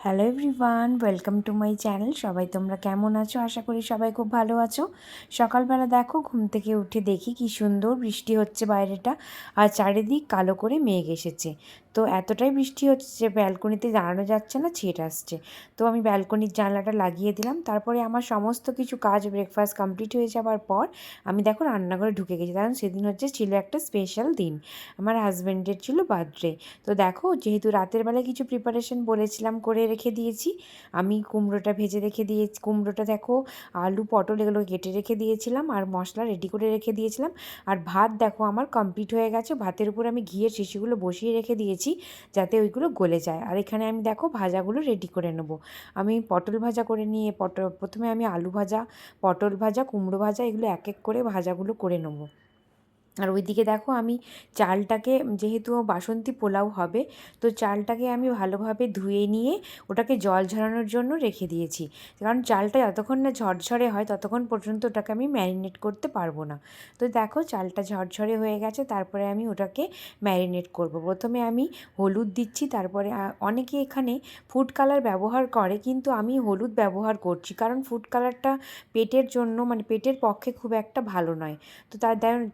Hello everyone, welcome to my channel. সবাই তোমরা কেমন আছো? আশা করি সবাই খুব ভালো আছো। সকালবেলা দেখো ঘুম থেকে উঠে দেখি কি সুন্দর বৃষ্টি হচ্ছে বাইরেটা, আর চারিদিক কালো করে মেঘ এসেছে। তো এতটাই বৃষ্টি হচ্ছে যে ব্যালকনিতে দাঁড়ানো যাচ্ছে না, ছিট আসছে। তো আমি ব্যালকনির জানলাটা লাগিয়ে দিলাম। তারপরে আমার সমস্ত কিছু কাজ ব্রেকফাস্ট কমপ্লিট হয়ে যাওয়ার পর আমি দেখো রান্নাঘরে ঢুকে গেছি, কারণ সেদিন ছিল একটা স্পেশাল দিন। আমার হাজব্যান্ডের ছিল বার্থডে। তো দেখো, যেহেতু রাতের বেলায় কিছু প্রিপারেশন বলেছিলাম করে রেখে দিয়েছি। আমি কুমড়োটা ভেজে রেখে দিয়েছি, কুমড়োটা দেখো, আলু পটল এগুলো কেটে রেখে দিয়েছিলাম, আর মশলা রেডি করে রেখে দিয়েছিলাম। আর ভাত দেখো আমার কমপ্লিট হয়ে গেছে। ভাতের উপর আমি ঘিয়ের শিশিগুলো বসিয়ে রেখে দিয়েছি যাতে ওইগুলো গলে যায়। আর এখানে আমি দেখো ভাজাগুলো রেডি করে নেব। আমি পটল ভাজা করে নিয়ে প্রথমে আমি আলু ভাজা, পটল ভাজা, কুমড়ো ভাজা এগুলো এক এক করে ভাজাগুলো করে নেবো। আর ওইদিকে দেখো আমি চালটাকে, যেহেতু বাসন্তী পোলাও হবে, তো চালটাকে আমি ভালোভাবে ধুয়ে নিয়ে ওটাকে জল ঝরানোর জন্য রেখে দিয়েছি। কারণ চালটা যতক্ষণ না ঝরঝরে হয় ততক্ষণ পর্যন্ত ওটাকে আমি ম্যারিনেট করতে পারবো না। তো দেখো চালটা ঝরঝরে হয়ে গেছে, তারপরে আমি ওটাকে ম্যারিনেট করব। প্রথমে আমি হলুদ দিচ্ছি, তারপরে অনেকে এখানে ফুড কালার ব্যবহার করে, কিন্তু আমি হলুদ ব্যবহার করছি, কারণ ফুড কালারটা পেটের জন্য, মানে পেটের পক্ষে খুব একটা ভালো নয়। তো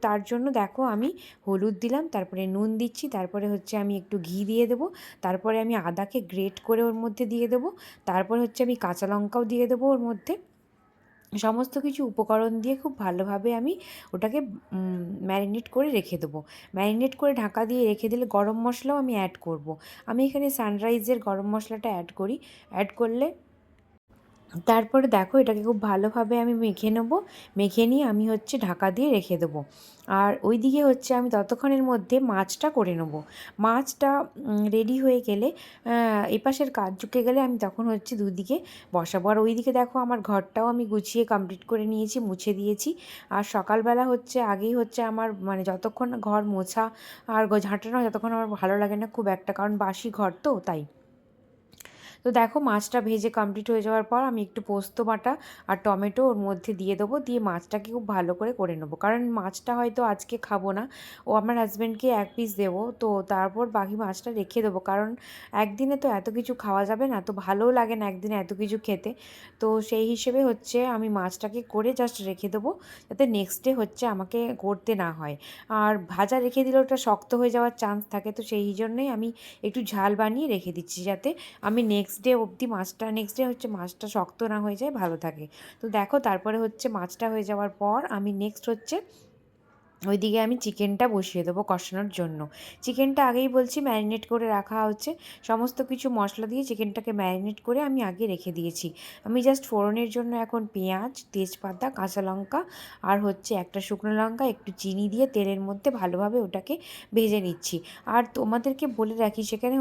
তার জন্য দেখো আমি হলুদ দিলাম, তারপরে নুন দিচ্ছি, তারপরে আমি একটু ঘি দিয়ে দেবো, তারপরে আমি আদাকে গ্রেট করে ওর মধ্যে দিয়ে দেবো, তারপরে আমি কাঁচা লঙ্কাও দিয়ে দেবো ওর মধ্যে। সমস্ত কিছু উপকরণ দিয়ে খুব ভালোভাবে আমি ওটাকে ম্যারিনেট করে রেখে দেবো। ম্যারিনেট করে ঢাকা দিয়ে রেখে দিলে গরম মশলাও আমি অ্যাড করব। আমি এখানে সানরাইজের গরম মশলাটা অ্যাড করি। অ্যাড করলে তারপরে দেখো এটাকে খুব ভালোভাবে আমি মেখে নেবো। মেখে নিয়ে আমি ঢাকা দিয়ে রেখে দেবো। আর ওইদিকে আমি ততক্ষণের মধ্যে মাছটা করে নেবো। মাছটা রেডি হয়ে গেলে, এপাশের কাজ চুকে গেলে আমি তখন দুদিকে বসাবো। আর ওইদিকে দেখো আমার ঘরটাও আমি গুছিয়ে কমপ্লিট করে নিয়েছি, মুছে দিয়েছি। আর সকালবেলা আগেই আমার, মানে যতক্ষণ না ঘর মোছা আর ঝাঁটানো যতক্ষণ আমার ভালো লাগে না খুব একটা, কারণ বাসি ঘর তো তাই। তো দেখো মাছটা ভেজে কমপ্লিট হয়ে যাওয়ার পর আমি একটু পোস্ত বাটা আর টমেটো ওর মধ্যে দিয়ে দেবো, দিয়ে মাছটাকে খুব ভালো করে নেবো। কারণ মাছটা হয়তো আজকে খাবো না, ও আমার হাজব্যান্ডকে এক পিস দেবো, তো তারপর বাকি মাছটা রেখে দেবো। কারণ একদিনে তো এত কিছু খাওয়া যাবে না, তো ভালোও লাগে না একদিনে এত কিছু খেতে। তো সেই হিসেবে আমি মাছটাকে করে জাস্ট রেখে দেবো, যাতে নেক্সট ডে আমাকে করতে না হয়। আর ভাজা রেখে দিলে ওটা শক্ত হয়ে যাওয়ার চান্স থাকে, তো সেই জন্যই আমি একটু ঝাল বানিয়ে রেখে দিচ্ছি, যাতে আমি নেক্সট ডে অবধি নেক্সট ডে মাছটা শক্ত না হয়ে যায়, ভালো থাকে। তো দেখো তারপরে মাছটা হয়ে যাওয়ার পর আমি নেক্সট ওইদিকে আমি চিকেনটা বসিয়ে দেবো কষানোর জন্য। চিকেনটা আগেই বলছি ম্যারিনেট করে রাখা হচ্ছে, সমস্ত কিছু মশলা দিয়ে চিকেনটাকে ম্যারিনেট করে আমি আগে রেখে দিয়েছি। আমি জাস্ট ফোড়নের জন্য এখন পেঁয়াজ, তেজপাতা, কাঁচা লঙ্কা আর একটা শুকনো লঙ্কা, একটু চিনি দিয়ে তেলের মধ্যে ভালোভাবে ওটাকে ভেজে নিচ্ছি। আর তোমাদেরকে বলে রাখি, সেখানে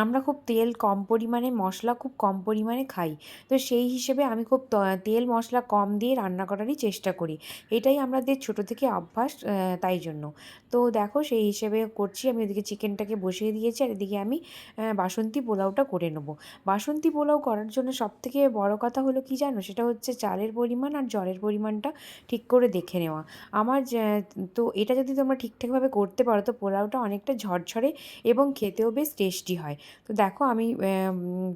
আমরা খুব তেল কম পরিমাণে, মশলা খুব কম পরিমাণে খাই। তো সেই হিসেবে আমি খুব তেল মশলা কম দিয়ে রান্না করারই চেষ্টা করি। এটাই আমাদের ছোটো থেকে অভ্যাস, তাই জন্য। তো দেখো সেই হিসেবে করছি। আমি ওদিকে চিকেনটাকে বসিয়ে দিয়েছি, আর এদিকে আমি বাসন্তী পোলাওটা করে নেবো। বাসন্তী পোলাও করার জন্য সবথেকে বড় কথা হলো কি জানো, সেটা চালের পরিমাণ আর জলের পরিমাণটা ঠিক করে দেখে নেওয়া। তো এটা যদি তোমরা ঠিকঠাকভাবে করতে পারো, তো পোলাওটা অনেকটা ঝরঝরে এবং খেতেও বেশ টেস্টি হয়। তো দেখো আমি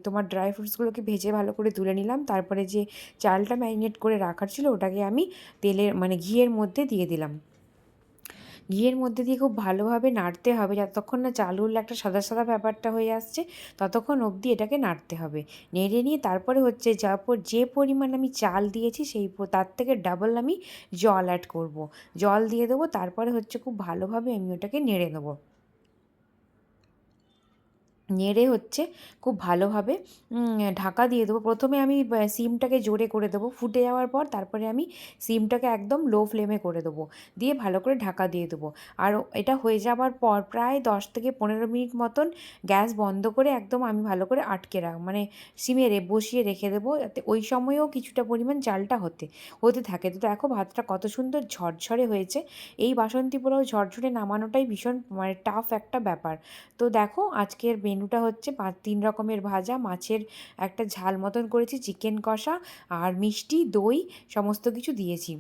তোমার ড্রাই ফ্রুটসগুলোকে ভেজে ভালো করে তুলে নিলাম, তারপরে যে চালটা ম্যারিনেট করে রাখার ছিল ওটাকে আমি ঘিয়ের মধ্যে দিয়ে দিলাম। ঘিয়ের মধ্যে দিয়ে খুব ভালোভাবে নাড়তে হবে, যতক্ষণ না চালুর একটা সাদা সাদা ব্যাপারটা হয়ে আসছে ততক্ষণ অবধি এটাকে নাড়তে হবে। নেড়ে নিয়ে তারপরে যে পরিমাণ আমি চাল দিয়েছি তার থেকে ডাবল আমি জল অ্যাড করব। জল দিয়ে দেবো, তারপরে খুব ভালোভাবে আমি ওটাকে নেড়ে দেবো। নেড়ে খুব ভালোভাবে ঢাকা দিয়ে দেবো। প্রথমে আমি সিমটাকে জোরে করে দেবো, ফুটে যাওয়ার পর তারপরে আমি সিমটাকে একদম লো ফ্লেমে করে দেবো, দিয়ে ভালো করে ঢাকা দিয়ে দেবো। আর এটা হয়ে যাওয়ার পর প্রায় 10 থেকে 15 মিনিট মতন গ্যাস বন্ধ করে একদম আমি ভালো করে সিমে বসিয়ে রেখে দেবো, যাতে ওই সময়েও কিছুটা পরিমাণ চালটা হতে থাকে। তো দেখো ভাতটা কত সুন্দর ঝরঝরে হয়েছে। এই বাসন্তী পোলাও ঝরঝরে নামানোটাই ভীষণ টাফ একটা ব্যাপার। তো দেখো আজকের মেনুটা 3 রকমের ভাজা, মাছের একটা ঝাল মতন করেছি, চিকেন কষা আর মিষ্টি দই সমস্ত কিছু দিয়েছি।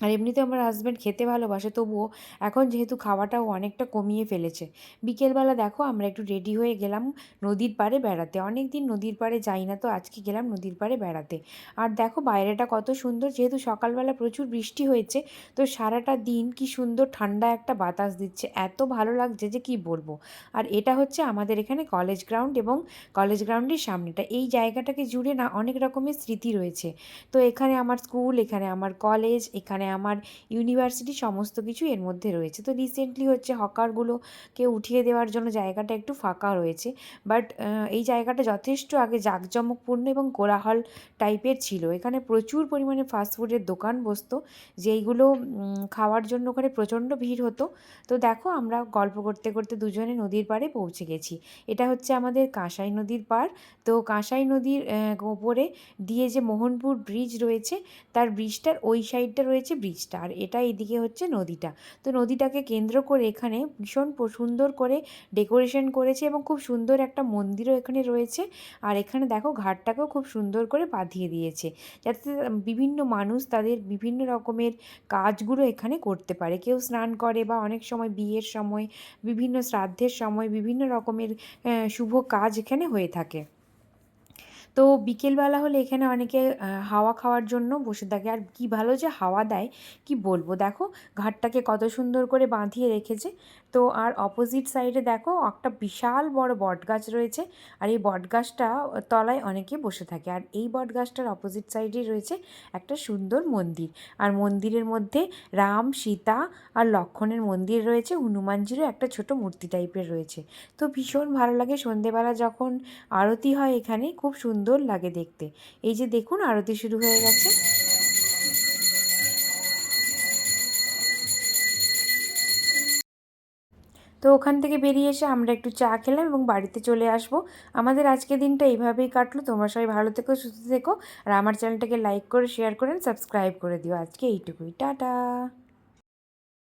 আর এমনিতে আমার হাজব্যান্ড খেতে ভালোবাসে, তবুও এখন যেহেতু খাওয়াটাও অনেকটা কমিয়ে ফেলেছে। বিকেলবেলা দেখো আমরা একটু রেডি হয়ে গেলাম নদীর পাড়ে বেড়াতে। অনেক দিন নদীর পাড়ে যাই না, তো আজকে গেলাম নদীর পাড়ে বেড়াতে। আর দেখো বাইরেটা কত সুন্দর, যেহেতু সকালবেলা প্রচুর বৃষ্টি হয়েছে, তো সারাটা দিন কি সুন্দর ঠান্ডা একটা বাতাস দিচ্ছে, এত ভালো লাগছে যে কি বলবো। আর এটা হচ্ছে আমাদের এখানে কলেজ গ্রাউন্ড, এবং কলেজ গ্রাউন্ডের সামনেটা, এই জায়গাটাকে জুড়ে না অনেক রকমের স্মৃতি রয়েছে। তো এখানে আমার স্কুল, এখানে আমার কলেজ, এখানে আমার ইউনিভার্সিটি, সমস্ত কিছু এর মধ্যে রয়েছে। তো রিসেন্টলি হচ্ছে হকারগুলোকে উঠিয়ে দেওয়ার জন্য জায়গাটা একটু ফাঁকা রয়েছে, বাট এই জায়গাটা যথেষ্ট আগে জাঁকজমকপূর্ণ এবং কোলাহল টাইপের ছিল। এখানে প্রচুর পরিমাণে ফাস্টফুডের দোকান বসতো, যেইগুলো খাওয়ার জন্য ওখানে প্রচণ্ড ভিড় হতো। তো দেখো আমরা গল্প করতে করতে দুজনে নদীর পাড়ে পৌঁছে গেছি। এটা হচ্ছে আমাদের কাঁসাই নদীর পাড়। তো কাঁসাই নদীর ওপরে দিয়ে যে মোহনপুর ব্রিজ রয়েছে, তার ব্রিজটার ওই সাইডটা রয়েছে ব্রিজটা, আর এটা এদিকে হচ্ছে নদীটা। তো নদীটাকে কেন্দ্র করে এখানে ভীষণ সুন্দর করে ডেকোরেশন করেছে, এবং খুব সুন্দর একটা মন্দিরও এখানে রয়েছে। আর এখানে দেখো ঘাটটাকেও খুব সুন্দর করে বাঁধিয়ে দিয়েছে, যাতে বিভিন্ন মানুষ তাদের বিভিন্ন রকমের কাজগুলো এখানে করতে পারে। কেউ স্নান করে, বা অনেক সময় বিয়ের সময়, বিভিন্ন শ্রাদ্ধের সময় বিভিন্ন রকমের শুভ কাজ এখানে হয়ে থাকে। তো বিকেলবেলা হলে এখানে অনেকে হাওয়া খাওয়ার জন্য বসে থাকে, আর কি ভালো যে হাওয়া দেয় কি বলবো। দেখো ঘাটটাকে কত সুন্দর করে বাঁধিয়ে রেখেছে। তো আর অপোজিট সাইডে দেখো একটা বিশাল বড় বটগাছ রয়েছে, আর এই বটগাছটা তলায় অনেকে বসে থাকে। আর এই বটগাছটার অপোজিট সাইডে রয়েছে একটা সুন্দর মন্দির, আর মন্দিরের মধ্যে রাম, সীতা আর লক্ষ্মণের মন্দির রয়েছে, হনুমানজিরও একটা ছোট মূর্তি টাইপের রয়েছে। তো ভীষণ ভালো লাগে সন্ধেবেলা যখন আরতি হয় এখানে, খুব সুন্দর লাগে দেখতে। এই যে দেখুন আরতি শুরু হয়ে গেছে। তো ওখান থেকে বেরিয়ে এসে আমরা একটু চা খেলাম এবং বাড়িতে চলে আসবো। আমাদের আজকের দিনটা এইভাবেই কাটলো। তোমরা সবাই ভালো থেকো, সুস্থ থেকো, আর আমার চ্যানেলটাকে লাইক করে, শেয়ার করে, সাবস্ক্রাইব করে দিও। আজকে এইটুকুই, টাটা।